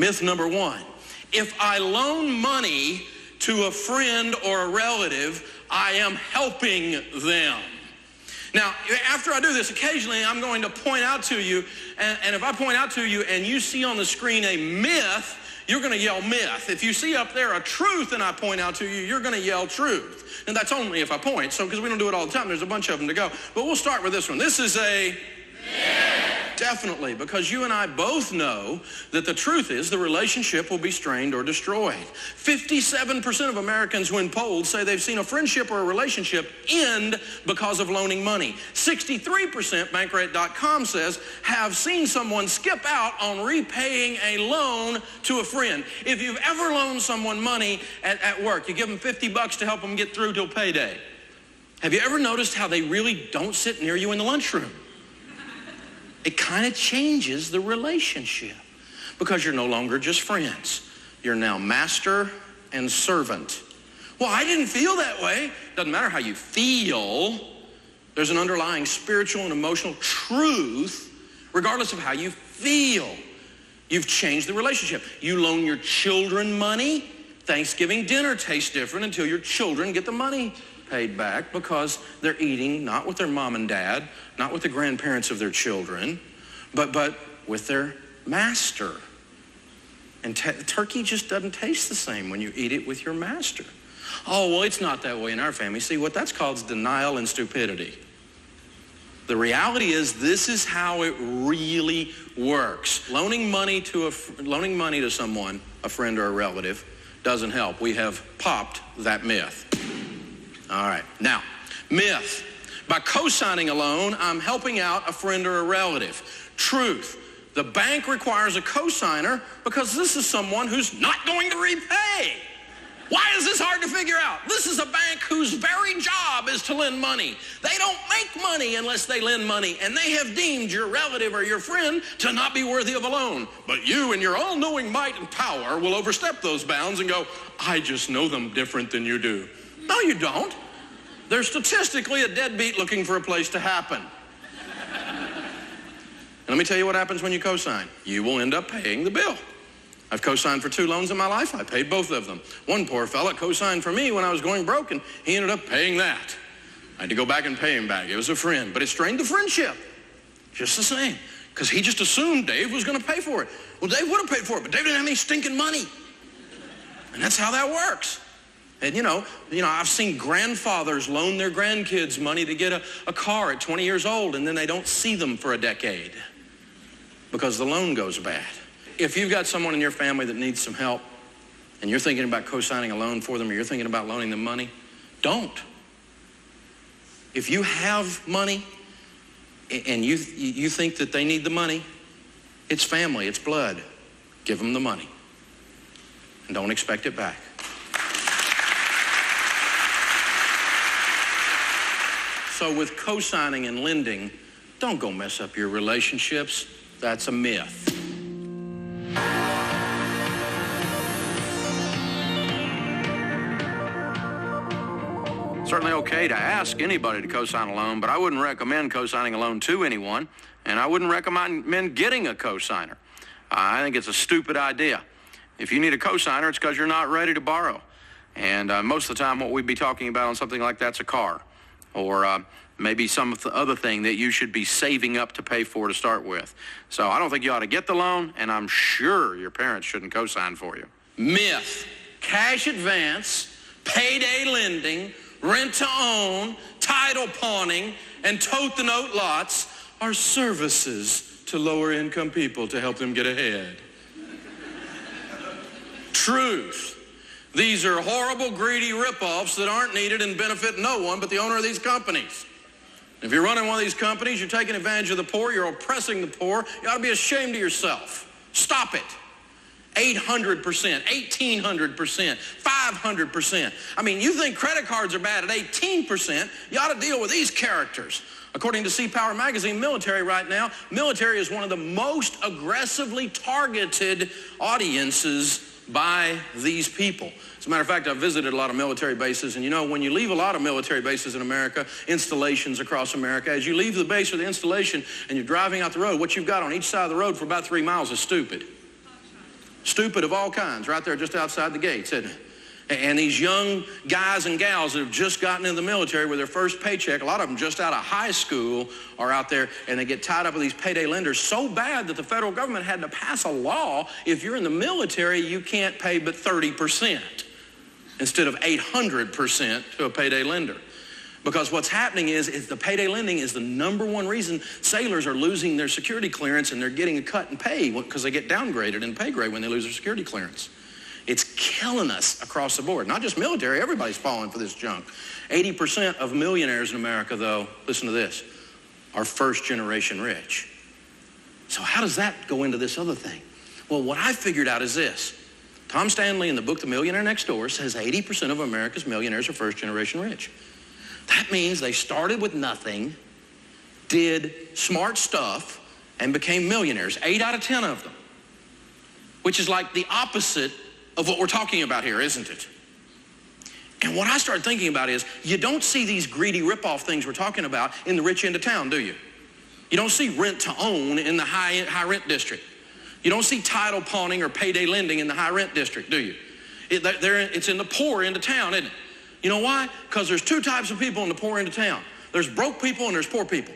Myth number one, if I loan money to a friend or a relative, I am helping them. Now, after I do this, occasionally I'm going to point out to you, and if I point out to you and you see on the screen a myth, you're going to yell myth. If you see up there a truth and I point out to you, you're going to yell truth. And that's only if I point, so because we don't do it all the time, there's a bunch of them to go. But we'll start with this one. This is a myth. Definitely, because you and I both know that the truth is the relationship will be strained or destroyed. 57% of Americans, when polled, say they've seen a friendship or a relationship end because of loaning money. 63%, Bankrate.com says, have seen someone skip out on repaying a loan to a friend. If you've ever loaned someone money at work, you give them $50 to help them get through till payday. Have you ever noticed how they really don't sit near you in the lunchroom? It kind of changes the relationship because you're no longer just friends. You're now master and servant. Well, I didn't feel that way. Doesn't matter how you feel. There's an underlying spiritual and emotional truth regardless of how you feel. You've changed the relationship. You loan your children money. Thanksgiving dinner tastes different until your children get the money paid back because they're eating not with their mom and dad, not with the grandparents of their children, but with their master. And turkey just doesn't taste the same when you eat it with your master. Oh, well, it's not that way in our family. See, what that's called is denial and stupidity. The reality is this is how it really works. Loaning money to someone, a friend or a relative, doesn't help. We have popped that myth. All right, now, myth. By co-signing a loan, I'm helping out a friend or a relative. Truth. The bank requires a co-signer because this is someone who's not going to repay. Why is this hard to figure out? This is a bank whose very job is to lend money. They don't make money unless they lend money, and they have deemed your relative or your friend to not be worthy of a loan. But you in your all-knowing might and power will overstep those bounds and go, I just know them different than you do. No, you don't. They're statistically a deadbeat looking for a place to happen. And let me tell you what happens when you co-sign. You will end up paying the bill. I've co-signed for 2 loans in my life. I paid both of them. One poor fella co-signed for me when I was going broke, and he ended up paying that. I had to go back and pay him back. It was a friend, but it strained the friendship. Just the same. Because he just assumed Dave was going to pay for it. Well, Dave would have paid for it, but Dave didn't have any stinking money. And that's how that works. And you know, I've seen grandfathers loan their grandkids money to get a car at 20 years old, and then they don't see them for a decade because the loan goes bad. If you've got someone in your family that needs some help, and you're thinking about co-signing a loan for them, or you're thinking about loaning them money, don't. If you have money, and you think that they need the money, it's family, it's blood. Give them the money, and don't expect it back. So with co-signing and lending, don't go mess up your relationships. That's a myth. Certainly okay to ask anybody to co-sign a loan, but I wouldn't recommend co-signing a loan to anyone, and I wouldn't recommend getting a co-signer. I think it's a stupid idea. If you need a co-signer, it's because you're not ready to borrow. And most of the time, what we'd be talking about on something like that's a car, or maybe some other thing that you should be saving up to pay for to start with. So I don't think you ought to get the loan, and I'm sure your parents shouldn't co-sign for you. Myth. Cash advance, payday lending, rent to own, title pawning, and tote the note lots are services to lower income people to help them get ahead. Truth. These are horrible, greedy ripoffs that aren't needed and benefit no one but the owner of these companies. If you're running one of these companies, you're taking advantage of the poor, you're oppressing the poor, you ought to be ashamed of yourself. Stop it. 800%, 1,800%, 500%. I mean, you think credit cards are bad at 18%, you ought to deal with these characters. According to Sea Power magazine, military right now, military is one of the most aggressively targeted audiences by these people. As a matter of fact, I've visited a lot of military bases, and you know, when you leave a lot of military bases in America, installations across America, as you leave the base or the installation and you're driving out the road, what you've got on each side of the road for about 3 miles is stupid. Stupid of all kinds, right there just outside the gates, isn't it? And these young guys and gals that have just gotten into the military with their first paycheck, a lot of them just out of high school are out there, and they get tied up with these payday lenders so bad that the federal government had to pass a law. If you're in the military, you can't pay but 30% instead of 800% to a payday lender. Because what's happening is the payday lending is the #1 reason sailors are losing their security clearance and they're getting a cut in pay because they get downgraded in pay grade when they lose their security clearance. It's killing us across the board. Not just military, everybody's falling for this junk. 80% of millionaires in America, though, listen to this, are first generation rich. So how does that go into this other thing? Well, what I figured out is this. Tom Stanley in the book The Millionaire Next Door says 80% of America's millionaires are first generation rich. That means they started with nothing, did smart stuff, and became millionaires. 8 out of 10 of them. Which is like the opposite of what we're talking about here, isn't it? And what I started thinking about is, you don't see these greedy rip-off things we're talking about in the rich end of town, do you? You don't see rent to own in the high rent district. You don't see title pawning or payday lending in the high rent district, do you? It's in the poor end of town, isn't it? You know why? Because there's 2 types of people in the poor end of town. There's broke people and there's poor people.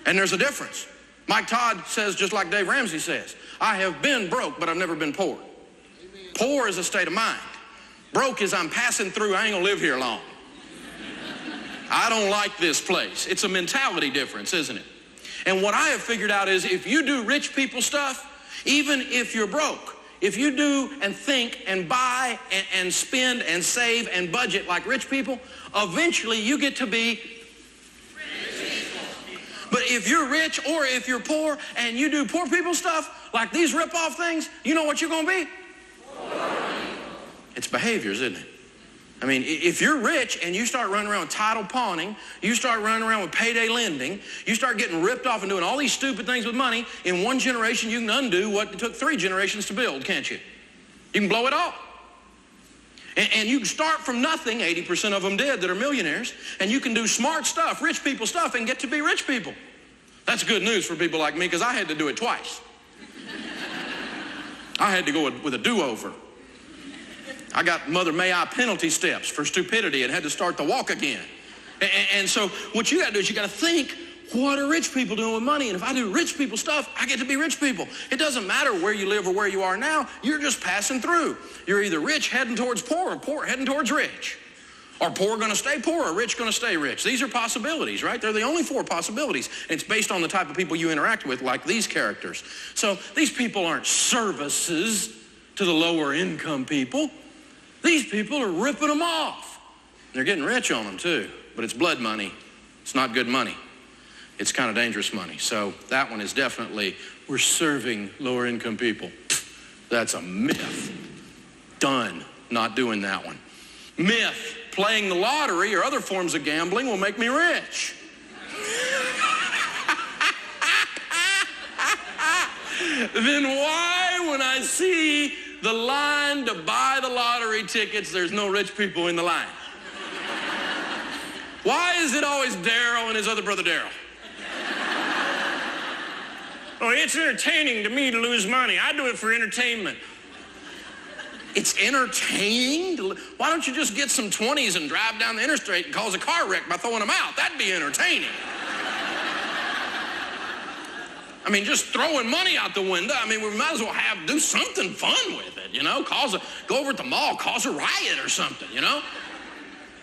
And there's a difference. Mike Todd says, just like Dave Ramsey says, I have been broke, but I've never been poor. Amen. Poor is a state of mind. Broke is I'm passing through, I ain't gonna live here long. I don't like this place. It's a mentality difference, isn't it? And what I have figured out is if you do rich people stuff, even if you're broke, if you do and think and buy and spend and save and budget like rich people, eventually you get to be rich people. But if you're rich or if you're poor and you do poor people stuff like these rip-off things, you know what you're going to be? Poor. It's behaviors, isn't it? I mean, if you're rich and you start running around with title pawning, you start running around with payday lending, you start getting ripped off and doing all these stupid things with money, in 1 generation you can undo what it took 3 generations to build, can't you? You can blow it all. And you can start from nothing, 80% of them did that are millionaires, and you can do smart stuff, rich people stuff, and get to be rich people. That's good news for people like me because I had to do it twice. I had to go with a do-over. I got Mother May I penalty steps for stupidity and had to start to walk again. And so what you got to do is you got to think, what are rich people doing with money? And if I do rich people stuff, I get to be rich people. It doesn't matter where you live or where you are now. You're just passing through. You're either rich heading towards poor or poor heading towards rich. Or poor going to stay poor or rich going to stay rich. These are possibilities, right? They're the only 4 possibilities. And it's based on the type of people you interact with, like these characters. So these people aren't services to the lower income people. These people are ripping them off. They're getting rich on them too, but it's blood money. It's not good money. It's kind of dangerous money. So that one is definitely, we're serving lower income people. That's a myth. Done. Not doing that one. Myth. Playing the lottery or other forms of gambling will make me rich. Then why, when I see the line to buy the lottery tickets, there's no rich people in the line? Why is it always Daryl and his other brother Daryl? Oh, it's entertaining to me to lose money. I do it for entertainment. It's entertaining? Why don't you just get some 20s and drive down the interstate and cause a car wreck by throwing them out? That'd be entertaining. I mean, just throwing money out the window. I mean, we might as well do something fun with it, you know? Go over at the mall, cause a riot or something, you know?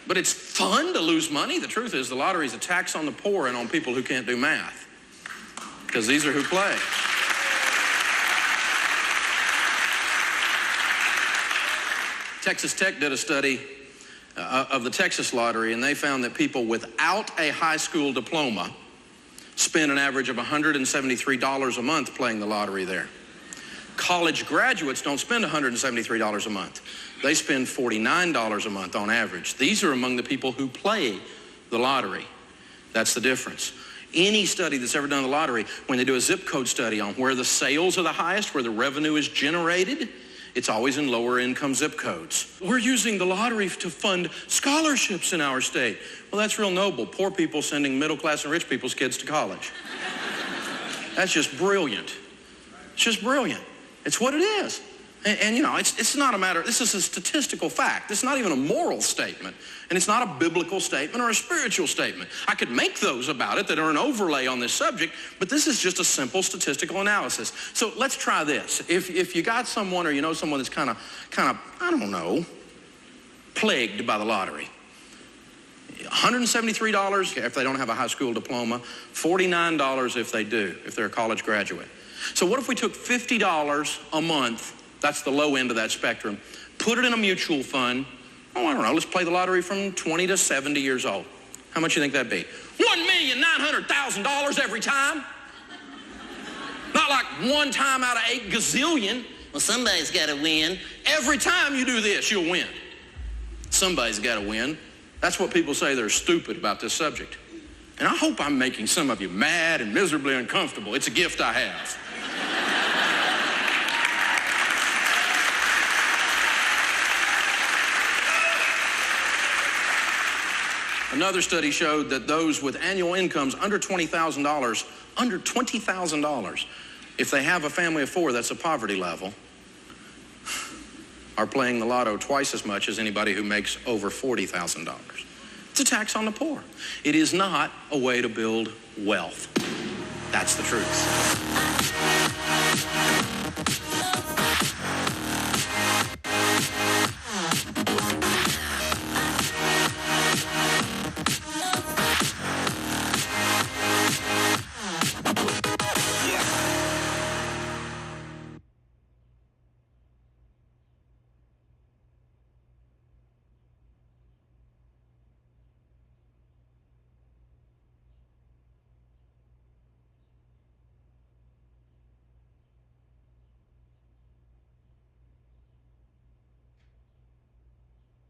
But it's fun to lose money. The truth is the lottery is a tax on the poor and on people who can't do math. Because these are who play. Texas Tech did a study of the Texas lottery, and they found that people without a high school diploma spend an average of $173 a month playing the lottery there. College graduates don't spend $173 a month. They spend $49 a month on average. These are among the people who play the lottery. That's the difference. Any study that's ever done the lottery, when they do a zip code study on where the sales are the highest, where the revenue is generated, it's always in lower income zip codes. We're using the lottery to fund scholarships in our state. Well, that's real noble. Poor people sending middle class and rich people's kids to college. That's just brilliant. It's just brilliant. It's what it is. And you know, it's not a matter, this is a statistical fact. It's not even a moral statement. And it's not a biblical statement or a spiritual statement. I could make those about it that are an overlay on this subject, but this is just a simple statistical analysis. So let's try this. If you got someone or you know someone that's kind of, I don't know, plagued by the lottery. $173 if they don't have a high school diploma, $49 if they do, if they're a college graduate. So what if we took $50 a month, that's the low end of that spectrum, put it in a mutual fund, oh, I don't know, let's play the lottery from 20 to 70 years old. How much do you think that'd be? $1,900,000 every time. Not like one time out of 8 gazillion. Well, somebody's got to win. Every time you do this, you'll win. Somebody's got to win. That's what people say they're stupid about this subject. And I hope I'm making some of you mad and miserably uncomfortable. It's a gift I have. Another study showed that those with annual incomes under $20,000, if they have a family of 4, that's a poverty level, are playing the lotto twice as much as anybody who makes over $40,000. It's a tax on the poor. It is not a way to build wealth. That's the truth.